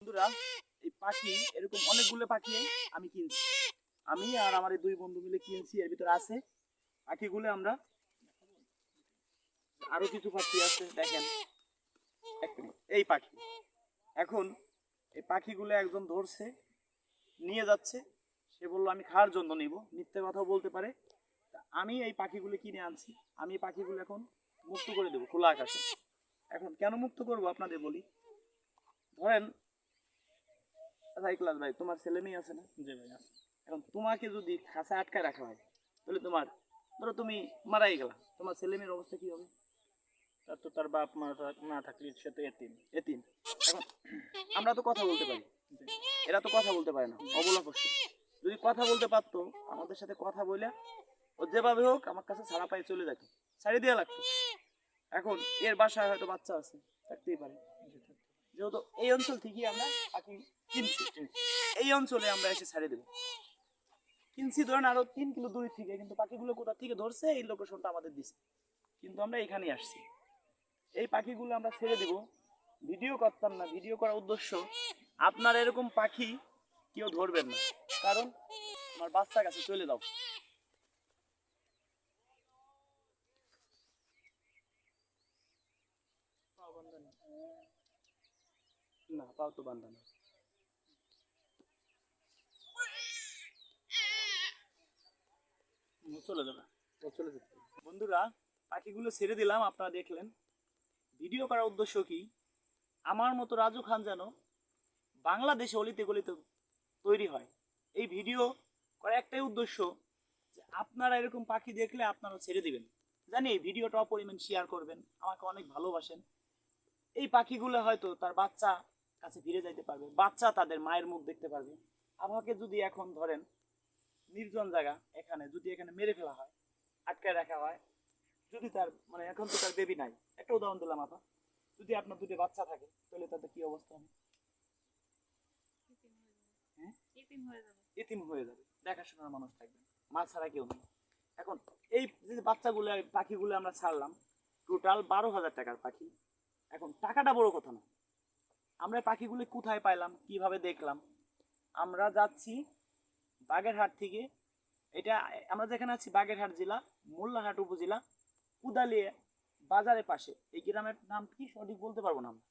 বন্ধুরা, এই পাখি এরকম অনেকগুলো পাখি আমি কিনছি। আমি আর আমার এই দুই বন্ধু মিলে কিনছি। এর ভিতরে আছে পাখিগুলো আমরা আরো কিছু পাখি আছে দেখেন। এক মিনিট, এই পাখি এখন এই পাখিগুলো একজন ধরছে, নিয়ে যাচ্ছে। সে বললো আমি খাওয়ার জন্য নিব, মিথ্যে কথাও বলতে পারে। তা আমি এই পাখিগুলো কিনে আনছি। আমি এই পাখিগুলো এখন মুক্ত করে দেবো খোলা আকাশে। এখন কেন মুক্ত করব আপনাদের বলি। ধরেন, আচ্ছা ইকলাস ভাই, তোমার ছেলে মেয়ে আছে না? জি ভাই আছে। এখন তোমাকে যদি খাঁচায় আটকায় রাখা হয়, তাহলে তোমার, ধরো তুমি মারাই গেলা, তোমার ছেলে মেয়ের অবস্থা কি হবে? তার তো তার বাপ মা না থাকলে সে তো এতিম। এতিম। এখন আমরা তো কথা বলতে পারি, জি। এরা তো কথা বলতে পারে না, অবলা পশু। যদি কথা বলতে পারতো, আমাদের সাথে কথা বলে ও যেভাবে হোক আমার কাছে ছাড়া পায়ে চলে যেত, ছাড়িয়ে দেওয়া লাগতো। এখন এর বাসায় হয়তো বাচ্চা আছে, থাকতেই পারে। যেহেতু এই অঞ্চল থেকেই আমরা পাখি কিনছি, এই অঞ্চলে আমরা এসে ছাড়িয়ে দেবো। কিনছি ধরেন আরো 3 কিলো দূর থেকে, কিন্তু পাখিগুলো কোথা থেকে ধরছে এই লোকেশনটা আমাদের দিচ্ছে, কিন্তু আমরা এখানেই আসছি। এই পাখিগুলো আমরা ছেড়ে দিব। ভিডিও করতাম না, ভিডিও করার উদ্দেশ্য আপনার এরকম পাখি কেউ ধরবেন না, কারণ আমার বাচ্চার কাছে চলে দাও। না, পাও তো বান্ধা না। চলে যাবে। চলে যেতে হবে। বন্ধুরা, পাখিগুলো ছেড়ে দিলাম, আপনারা দেখলেন। ভিডিও করার উদ্দেশ্য কি, আমার মতো রাজু খান যেন বাংলাদেশে অলিতে গলিতে তৈরি হয়। এই ভিডিও করার একটাই উদ্দেশ্য যে আপনারা এরকম পাখি দেখলে আপনারা ছেড়ে দিবেন। জানি এই ভিডিওটা অপরিমাণ শেয়ার করবেন, আমাকে অনেক ভালোবাসেন। এই পাখিগুলো হয়তো তার বাচ্চা কাছে ফিরে যাইতে পারবে, বাচ্চা তাদের মায়ের মুখ দেখতে পারবে। আমাকে যদি এখন ধরেন নির্জন জায়গা, এখানে যদি এখানে মেরে ফেলা হয়, আটকায় রাখা হয়, যদি তার মানে এখন তো তার বেবি নাই, একটা উদাহরণ দিলাম আপা, যদি আপনার দুটো বাচ্চা থাকে, তাহলে তাদের কি অবস্থা হবে? হ্যাঁ, এতিম হয়ে যাবে, দেখাশোনার মানুষ থাকবে না, মা ছাড়া কেউ নেই। এখন এই যে বাচ্চাগুলো পাখিগুলো আমরা ছাড়লাম, টোটাল 12,000 টাকার পাখি। এখন টাকাটা বড় কথা না, আমরা পাখিগুলো কোথায় পাইলাম, কিভাবে দেখলাম। আমরা যাচ্ছি বাগেরহাট থেকে, এটা আমরা যেখানে আছি বাগেরহাট জেলা, মোল্লারহাট উপজেলা, কুদালিয়া বাজারের পাশে। এই গ্রামের নাম কি সঠিক বলতে পারবো না আমরা,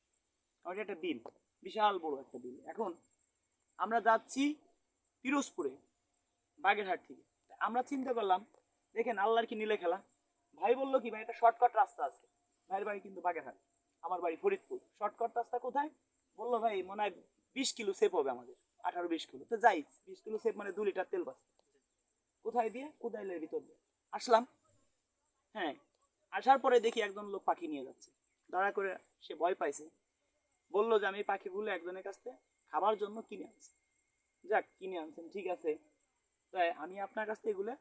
ওটা একটা বিল, বিশাল বড় একটা বিল। এখন আমরা যাচ্ছি পিরোজপুরে বাগেরহাট থেকে। আমরা চিন্তা করলাম, দেখেন আল্লাহর কি নীলে খেলা। ভাই বললো কি, ভাই একটা শর্টকাট রাস্তা আছে। ভাইয়ের বাড়ি কিন্তু বাগেরহাট, আমার বাড়ি ফরিদপুর। শর্টকাট রাস্তা কোথায় বললো, ভাই মনে হয় 20 কিলো সেভ হবে আমাদের, 18-20 কিলো। তো যাই, 20 কিলো সেভ মানে 2 লিটার তেল বাঁচে। কোথায় দিয়ে? কুদাইলের ভিতর দিয়ে আসলাম। হ্যাঁ, আসার পরে দেখি একজন লোক পাখি নিয়ে যাচ্ছে। দয়া করে সে ভয় পাইছে, বললো যে আমি পাখিগুলো একজনের কাছ থেকে খাবার জন্য কিনে আনছি। যাক, কিনে আনছেন ঠিক আছে, তাই আমি আপনার কাছ থেকে এগুলো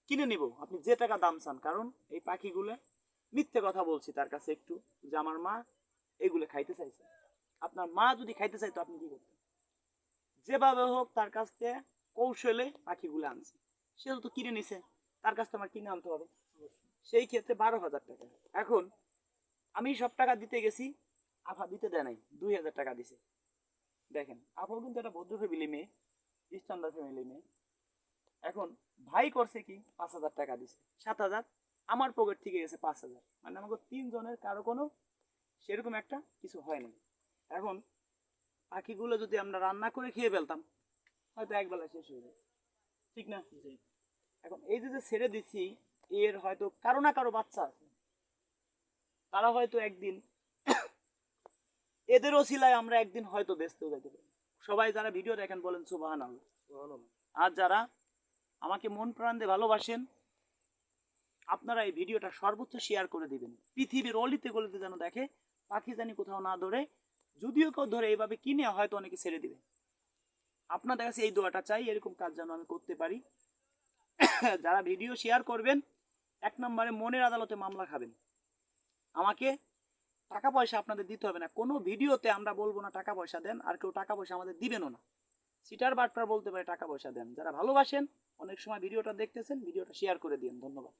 কিনে নিব, আপনি যে টাকা দাম চান। কারণ এই পাখিগুলো মিথ্যে কথা বলছি তার কাছে একটু, যে আমার মা এগুলো খাইতে চাইছে। আপনার মা যদি খাইতে চাইতো আপনি কি করতেন? যেভাবে হোক তার কাছ থেকে কৌশলে পাখিগুলো আনছি। সে তো কিনে নিছে, তার কাছ থেকে আমার কিনে আনতে হবে। সেই ক্ষেত্রে 12,000 টাকা। এখন আমি সব টাকা দিতে গেছি, আফা দিতে দেয় নাই, 2,000 টাকা দিছে। দেখেন, আফাও কিন্তু একটা ভদ্র ফ্যামিলি মেয়ে, স্ট্যান্ডার্ড ফ্যামিলি মেয়ে। এখন ভাই করছে কি, 5,000 টাকা দিছে, 7,000 আমার পকেট থেকে গেছে, 5,000। মানে আমাকে 3 জনের কারো কোনো সেরকম একটা কিছু হয় না। এখন পাখিগুলো যদি আমরা রান্না করে খেয়ে ফেলতাম, হয়তো একবেলা শেষ হয়ে যায়, ঠিক না? এখন এই যে যে ছেড়ে দিচ্ছি, এর হয়তো কারো না কারো বাচ্চা আছে, তারা হয়তো একদিন এদের ওসিলায় আমরা একদিন হয়তো বেঁচতেও যেতে পারি। সবাই যারা ভিডিও দেখেন বলেন সুবহানাল্লাহ। আর যারা আমাকে মন প্রাণ দিয়ে ভালোবাসেন, আপনারা এই ভিডিওটা সর্বোচ্চ শেয়ার করে দিবেন, পৃথিবীর অলিতে গলিতে যেন দেখে, পাখি জানি কোথাও না ধরে। যদিও কেউ ধরে, এইভাবে কিনে হয়তো অনেকে ছেড়ে দিবে। আপনাদের কাছে এই দোয়াটা চাই, এরকম কাজ যেন আমি করতে পারি। যারা ভিডিও শেয়ার করবেন, 1 নম্বরে মনের আদালতে মামলা খাবেন। আমাকে টাকা পয়সা আপনাদের দিতে হবে না, কোনো ভিডিওতে আমরা বলবো না টাকা পয়সা দেন, আর কেউ টাকা পয়সা আমাদের দিবেনও না। সিটার বাটপার বলতে পারে টাকা পয়সা দেন। যারা ভালোবাসেন, অনেক সময় ভিডিওটা দেখতেছেন, ভিডিওটা শেয়ার করে দিন। ধন্যবাদ।